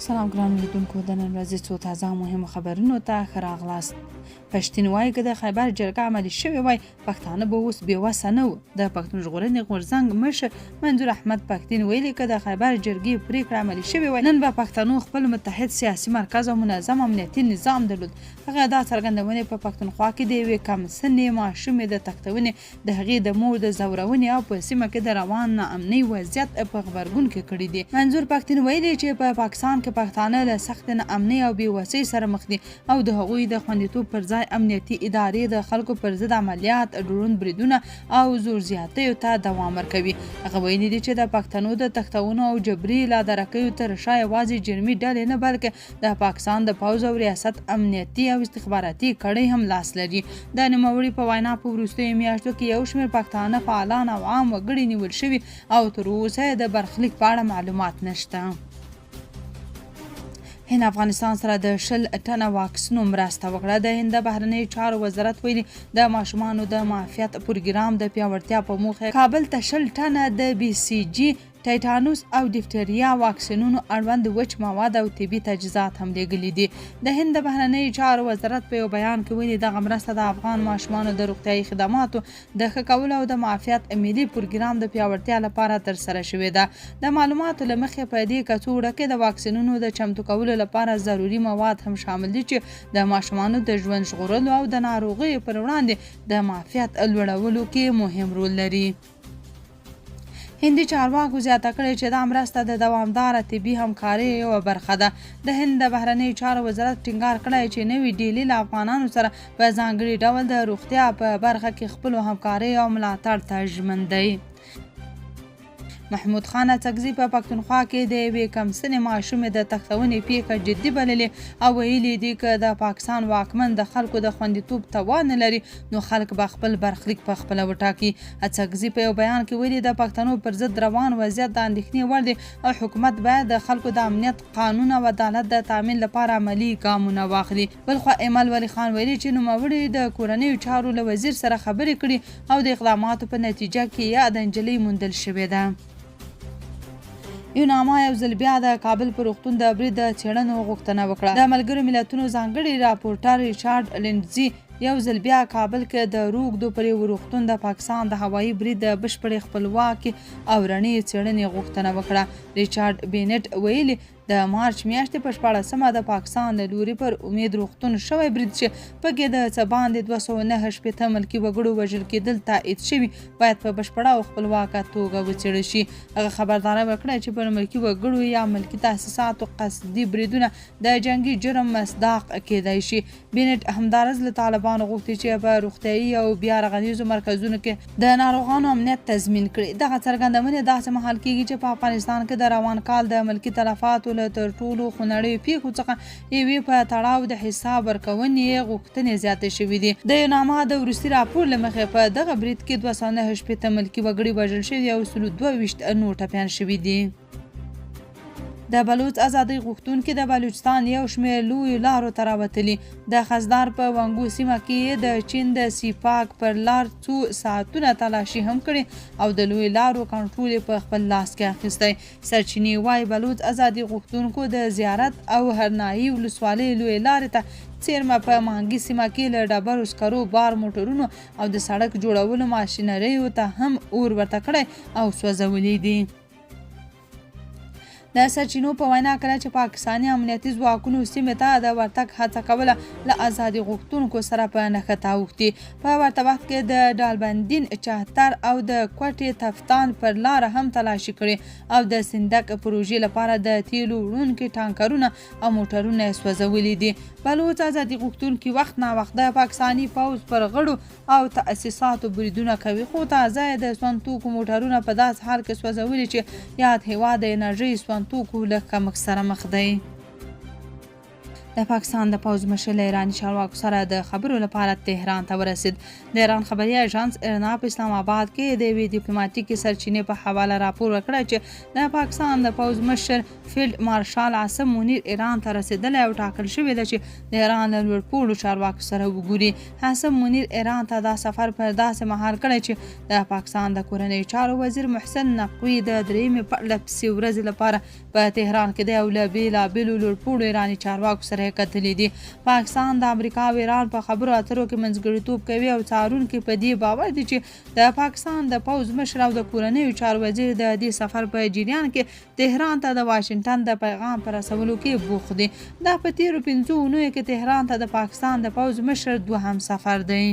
سلام ګران لیدونکو، د نن ورځې څو تازه مهمو خبرونو ته ښه راغلاست. پښتون وایي که د خیبر جرګه عملي شوې وای پښتانه به اوس بېوسه نه وو. د پښتون ژغورنې غورځنګ مشر منظور احمد پښتون ویلي که د خیبر جرګې پریکړه عملي شوې وای نن به پښتنو خپل متحد سیاسي مرکز او منظم امنیتي نظام درلود. هغه دا څرګندونې په پښتونخوا کې د یوې کم سنې ماشومې د تښتونې د هغې د مور د ځورونې او په سیمه کې د روان ناامنۍ وضعیت په غبرګون کې کړي دي. منظور پښتون ویلي چې په پاکستان کې پښتانه له سخت ناامنۍ او بېوسۍ سره مخ دي او د هغوی د خوندیتوب پر ځای امنیتي ادارې د خلکو پر ضد عملیات، ډرون بریدونه او زور زیاتیو ته دوام ورکوي. هغه ویلي دي چې د پښتنو د تښتونو او جبري لادرکیو تر شا یوازې جرمي ډلې نه بلکې د پاکستان د پوځ او ریاست امنیتي او استخباراتي کړۍ هم لاس لري. د نوموړي په وینا په وروستیو میاشتو کې یو شمېر پښتانه فعالان او عام وګړي نیول شوي او تر اوسه د برخلیک په اړه معلومات نشته. هند افغانستان سره د 20 ټنه واکسینو مرسته وکړه. د هند بهرنیو چارو وزارت ویلي د ماشومانو د معافیت پروګرام د پیاوړتیا په موخه کابل ته 20 ټنه د بي سي جي ټایټانوس او ډیفټریا واکسینونو اړوند وچ مواد او طبي تجهیزات هم لیږلي دي. د هند بهرنیو چارو وزارت په یو بیان کې ویلي دغه مرسته د افغان ماشومانو د روغتیايي خدماتو د ښه کولو او د معافیت ملي پروګرام د پیاوړتیا لپاره ترسره شوې ده. د معلوماتو له مخې په دې کڅوړه کې د واکسینونو د چمتو کولو لپاره ضروري مواد هم شامل دي چې د ماشومانو د ژوند ژغورلو او د ناروغیو پر وړاندې د معافیت لوړولو کې مهم رول لري. هندي چارواکو زیاته کړې چې دا مرسته د دوامداره طبي همکارۍ یوه برخه ده. د هند د بهرنیو چارو وزارت ټینګار کړی چې نوې ډیلي له افغانانو سره په ځانګړي ډول د روغتیا په برخه کې خپلو همکارۍ او ملاتړ ته ژمن دی. محمود خان اڅکزي په پښتونخوا کې د یوې کم سنې ماشومې د تښتونې پیښه جدي بللې او ویلي دي که د پاکستان واکمن د خلکو د خوندیتوب توان نه لري نو خلک به خپل برخلیک په خپله وټاکي. اڅکزي په یو بیان کې ویلي د پښتنو پر ضد روان وضعیت د اندېښنې وړ دی او حکومت باید د خلکو د امنیت، قانون او عدالت د تامین لپاره عملي ګامونه واخلي. بلخوا ایمل ولی خان ویلي چې نوموړي د کورنیو چارو له وزیر سره خبرې کړي او د اقداماتو په نتیجه کې یاد نجلۍ موندل شوې ده. یوناما یو ځل بیا د کابل په روغتون د برید د څېړنو غوښتنه وکړه. د ملګرو ملتونو ځانګړي راپورټر ریچارډ لینډزي یو ځل بیا کابل کې د روږدو پر یو روغتون د پاکستان د هوایي برید د بشپړې خپلواکي او رڼې څېړنې غوښتنه وکړه. ریچارډ بینټ ویلي د مارچ میاشتې په 14مه د پاکستان له لوري پر امید روغتون شوی برید چې پکې د څه باندې 209 ملکي وګړو وژل کېدل تایید شوي باید په بشپړه او خپلواکه توګه وڅېړل شي. هغه خبرداری ورکړه چې پر ملکي وګړو یا ملکي تاسیساتو قصدي بریدونه د جنګي جرم مصداق کېدای شي. بینټ همدارس له طالبانو غوښتي چې په روغتیايي او بیا رغنیزو مرکزونو کې د ناروغانو امنیت تضمین کړي. دغه څرګندونې داسې مهال کېږي چې په افغانستان کې د روان کال د ملکي تلفاتو له تر ټولو خونړیو پیښو څخه یوې په تړاو د حساب ورکونې غوښتنې زیاتې شوې دي. د یوناما د وروستي راپور له مخې په دغه برید کې 209 ملکي وګړي وژل شوي او 22 نور ټپیان شوي دي. د بلوچ ازادۍ غوښتونکي د بلوچستان یو شمېر لویو لارو ته راوتلي. د خزدار په وانګو سیمه کې د چین د سیپاک پر لار څو ساعتونه تلاشي هم کړې او د لویو لارو کنټرول په خپل لاس کې اخیستی. سرچینې وایي بلوچ ازادۍ غوښتونکو د زیارت او هرنایي ولسوالۍ لویې لارې ته څیرمه په مانګي سیمه کې له ډبرو سکرو، بار موټرونو او د سړک جوړولو ماشینریو ته هم اور ورته کړی او سوځولي دي. د سرچینو په وینا کله چې پاکستاني امنیتي ځواکونو سیمې ته د ورتګ هڅه کوله له ازادي غوښتونکو سره په نښته اوښتي. په ورته وخت کې د ډالبندین، چهتر او د کوټې تفتان پر لاره هم تلاشي کړې او د سندک پروژې لپاره د تیلو وړونکي ټانکرونه او موټرونه سوځولي دي. بلوچ ازادي غوښتونکي وخت نا وخت د پاکستاني پوځ پر غړو او تاسیساتو بریدونه کوي خو تازه د سون توکو موټرونه په داس حال کې سوځولي چې یاد هیواد د انرژي سون توکو له کمښت سره مخ دی. د پاکستان د پوځ مشر له ایراني چارواکو سره د خبرو لپاره تهران ته ورسید. د ایران خبري اژانس ایرنا په اسلام آباد کې د یوې ډیپلوماټیکې سرچینې په حواله راپور ورکړی چې د پاکستان د پوځ مشر فیلډ مارشال عاصم منیر ایران ته رسیدلی او ټاکل شوې ده چې د ایران له لوړپوړو چارواکو سره وګوري. عاصم منیر ایران ته دا سفر پر داسې مهال کړی چې د پاکستان د کورنیو چارو وزیر محسن نقوي د درېیمې پرله پسې ورځې لپاره په تهران کې دی او له بېلابېلو لوړپوړو ایراني چارواکو سره کتلي دي. پاکستان د امریکا او ایران په خبرو اترو کې منځګړیتوب کوي او څارونکي په دې باور دي چې د پاکستان د پوځ مشر او د کورنیو چارو وزیر د دې سفر په جریان کې تهران ته د واشنګټن د پیغام په رسولو کې بوخت دي. دا په تیرو 5 اونیو کې تهران ته د پاکستان د پوځ مشر دوهم سفر دی.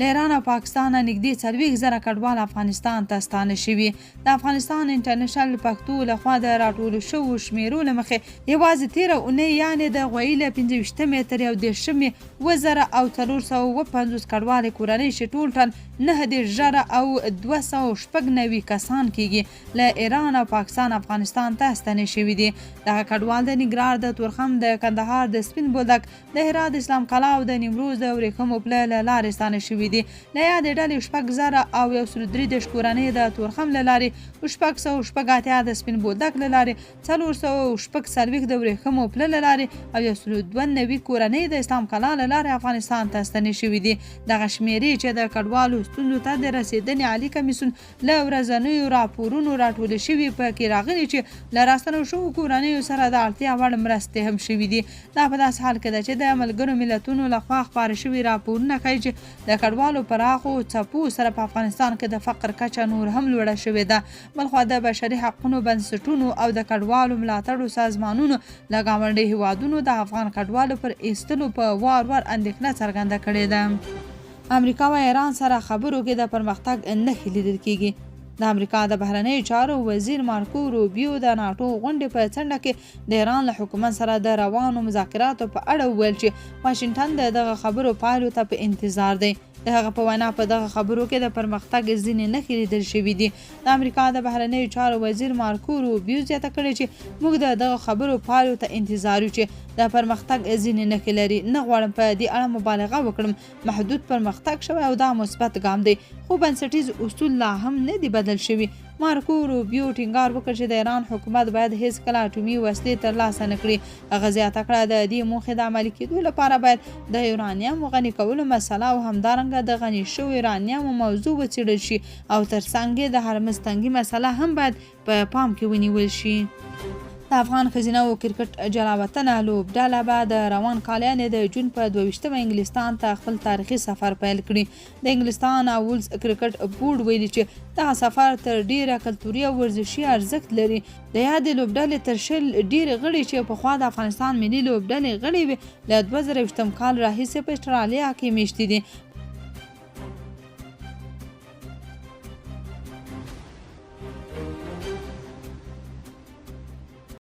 له ایران او پاکستان نږدې 40,000 کډوال افغانستان ته ستانه شوي. د افغانستان انټرنیشنل پښتو لخوا د راټولو شوو شمیرو له مخې یوازې تیره اونۍ یعنې د غویي له 25 تر 19 وزره او 450 کډوالې کورنۍ چې ټول ټال 9,000 او 290 کسان کېږي له ایران او پاکستان افغانستان ته ستانه شوي دي. دغه کډوال د ننګرهار د تورخم د کندهار د سپین بولدک د هرات اسلام قلعه او د نیمروز د ورېښمو پله له لارې ستانه شوي دي. له یادې ډلې 6,000 او 133 کورنۍ د تورخم له لارې 680 د سپین بولدک له لارې 440 د ورېښمو پله له لارې او 192 کورنۍ د اسلام قلعه له لارې افغانستان ته ستنې شوي دي. دغه شمیرې چې د کډوالو ستونزو ته د رسېدنې عالي کمیسیون له ورځنیو راپورونو راټولې شوي پکې راغلي چې له راستنو شوو کورنیو سره د اړتیا وړ مرستې هم شوي دي. دا په داسې حال کې ده چې د ملګرو ملتونو لخوا خپاره شوي راپورونه ښیي چې د کډوالو پراخو څپو سره په افغانستان کې د فقر کچه نور هم لوړه شوې ده. بلخوا د بشري حقونو بنسټونو او د کډوالو ملاتړو سازمانونو له ګاونډي هیوادونو د افغان کډوالو پر ایستلو په وار اندېښنه څرګنده کړې ده. امریکا و ایران سره خبرو کې د پرمختګ نښې لیدل کېږي. د امریکا د بهرنیو چارو وزیر مارکو روبیو د ناټو غونډې په څنډه کې د ایران له حکومت سره د روانو مذاکراتو په اړه وویل چې واشنګټن د دغه خبرو پایلو ته په انتظار دی. د هغه په وینا په دغه خبرو کې د پرمختګ ځینې نښې لیدل شوي دي. د امریکا د بهرنیو چارو وزیر مارکو روبیو زیاته کړې چې موږ د دغه خبرو پایلو ته انتظار یو چې د پرمختګ ځینې نښې لري. نه غواړم په دې اړه مبالغه وکړم. محدود پرمختګ شوی او دا مثبت ګام دی خو بنسټیز اصول لا هم نه دي بدل شوي. مارکو روبیو ټینګار وکړ چې د ایران حکومت باید هیڅ کله اټومي وسلې ترلاسه نه کړي. هغه زیاته کړه د دې موخې د عملي کېدو لپاره باید د یورانیم غني کولو مسله او همدارنګه د غني شویو یورانیم موضوع وڅېړل شي او ترڅنګ د هرمز تنګي مسله هم باید په پام کې ونیول شي. د افغان ښځینه و کرکټ جلاوطنه لوبډله به د روان کال یعنې د جون په 22 انګلستان ته خپل تاریخي سفر پیل کړي. د انګلستان او وولز کرکټ بورډ ویلي چې دغه سفر تر ډیره کلتوري او ورزشي ارزښت لري. د یادې لوبډلې تر شل ډېرې غړي چې پخوا د افغانستان ملي لوبډلې غړي وې له 2020 کال راهیسې په اسټرالیا کې میشتې دي.